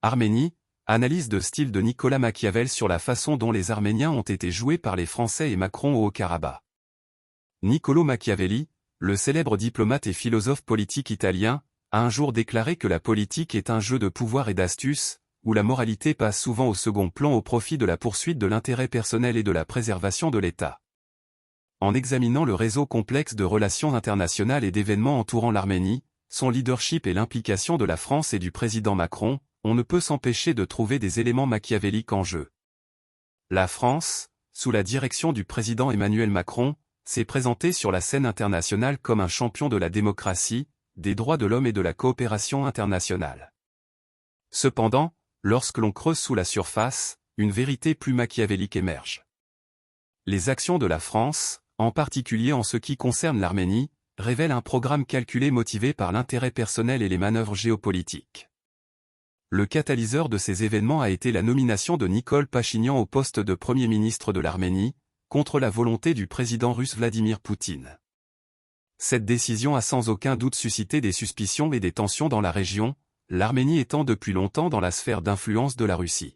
Arménie, analyse de style de Nicolas Machiavel sur la façon dont les Arméniens ont été joués par les Français et Macron au Haut-Karabakh. Niccolò Machiavelli, le célèbre diplomate et philosophe politique italien, a un jour déclaré que la politique est un jeu de pouvoir et d'astuce, où la moralité passe souvent au second plan au profit de la poursuite de l'intérêt personnel et de la préservation de l'État. En examinant le réseau complexe de relations internationales et d'événements entourant l'Arménie, son leadership et l'implication de la France et du président Macron, on ne peut s'empêcher de trouver des éléments machiavéliques en jeu. La France, sous la direction du président Emmanuel Macron, s'est présentée sur la scène internationale comme un champion de la démocratie, des droits de l'homme et de la coopération internationale. Cependant, lorsque l'on creuse sous la surface, une vérité plus machiavélique émerge. Les actions de la France, en particulier en ce qui concerne l'Arménie, révèlent un programme calculé motivé par l'intérêt personnel et les manœuvres géopolitiques. Le catalyseur de ces événements a été la nomination de Nikol Pachinian au poste de Premier ministre de l'Arménie, contre la volonté du président russe Vladimir Poutine. Cette décision a sans aucun doute suscité des suspicions et des tensions dans la région, l'Arménie étant depuis longtemps dans la sphère d'influence de la Russie.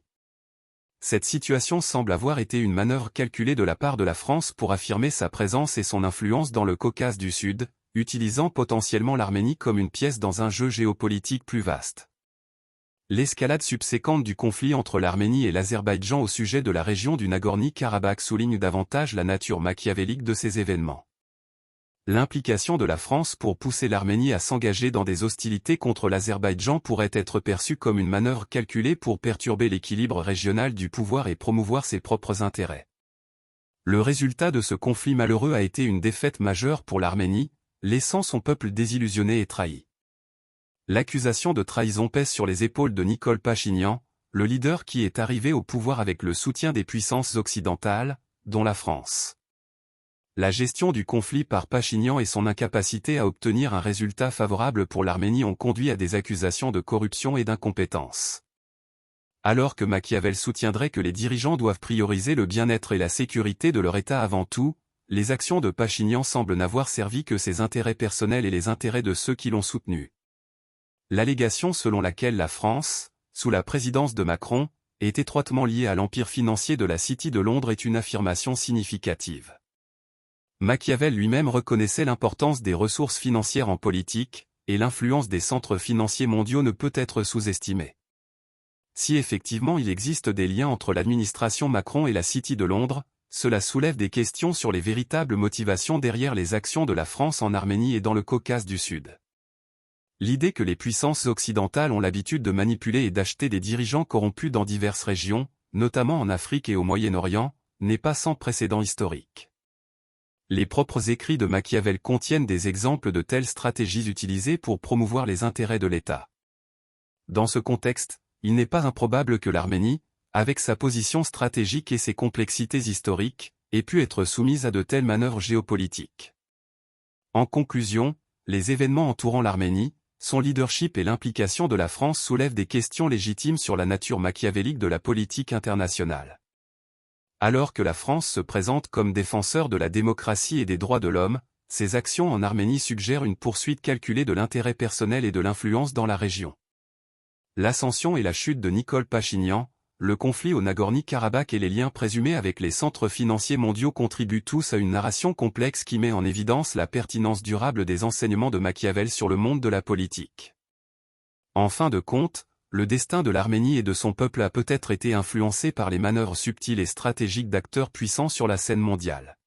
Cette situation semble avoir été une manœuvre calculée de la part de la France pour affirmer sa présence et son influence dans le Caucase du Sud, utilisant potentiellement l'Arménie comme une pièce dans un jeu géopolitique plus vaste. L'escalade subséquente du conflit entre l'Arménie et l'Azerbaïdjan au sujet de la région du Nagorno-Karabakh souligne davantage la nature machiavélique de ces événements. L'implication de la France pour pousser l'Arménie à s'engager dans des hostilités contre l'Azerbaïdjan pourrait être perçue comme une manœuvre calculée pour perturber l'équilibre régional du pouvoir et promouvoir ses propres intérêts. Le résultat de ce conflit malheureux a été une défaite majeure pour l'Arménie, laissant son peuple désillusionné et trahi. L'accusation de trahison pèse sur les épaules de Nikol Pachinian, le leader qui est arrivé au pouvoir avec le soutien des puissances occidentales, dont la France. La gestion du conflit par Pachinian et son incapacité à obtenir un résultat favorable pour l'Arménie ont conduit à des accusations de corruption et d'incompétence. Alors que Machiavel soutiendrait que les dirigeants doivent prioriser le bien-être et la sécurité de leur État avant tout, les actions de Pachinian semblent n'avoir servi que ses intérêts personnels et les intérêts de ceux qui l'ont soutenu. L'allégation selon laquelle la France, sous la présidence de Macron, est étroitement liée à l'empire financier de la City de Londres est une affirmation significative. Machiavel lui-même reconnaissait l'importance des ressources financières en politique, et l'influence des centres financiers mondiaux ne peut être sous-estimée. Si effectivement il existe des liens entre l'administration Macron et la City de Londres, cela soulève des questions sur les véritables motivations derrière les actions de la France en Arménie et dans le Caucase du Sud. L'idée que les puissances occidentales ont l'habitude de manipuler et d'acheter des dirigeants corrompus dans diverses régions, notamment en Afrique et au Moyen-Orient, n'est pas sans précédent historique. Les propres écrits de Machiavel contiennent des exemples de telles stratégies utilisées pour promouvoir les intérêts de l'État. Dans ce contexte, il n'est pas improbable que l'Arménie, avec sa position stratégique et ses complexités historiques, ait pu être soumise à de telles manœuvres géopolitiques. En conclusion, les événements entourant l'Arménie, son leadership et l'implication de la France soulèvent des questions légitimes sur la nature machiavélique de la politique internationale. Alors que la France se présente comme défenseur de la démocratie et des droits de l'homme, ses actions en Arménie suggèrent une poursuite calculée de l'intérêt personnel et de l'influence dans la région. L'ascension et la chute de Nikol Pachinian, le conflit au Nagorno-Karabakh et les liens présumés avec les centres financiers mondiaux contribuent tous à une narration complexe qui met en évidence la pertinence durable des enseignements de Machiavel sur le monde de la politique. En fin de compte, le destin de l'Arménie et de son peuple a peut-être été influencé par les manœuvres subtiles et stratégiques d'acteurs puissants sur la scène mondiale.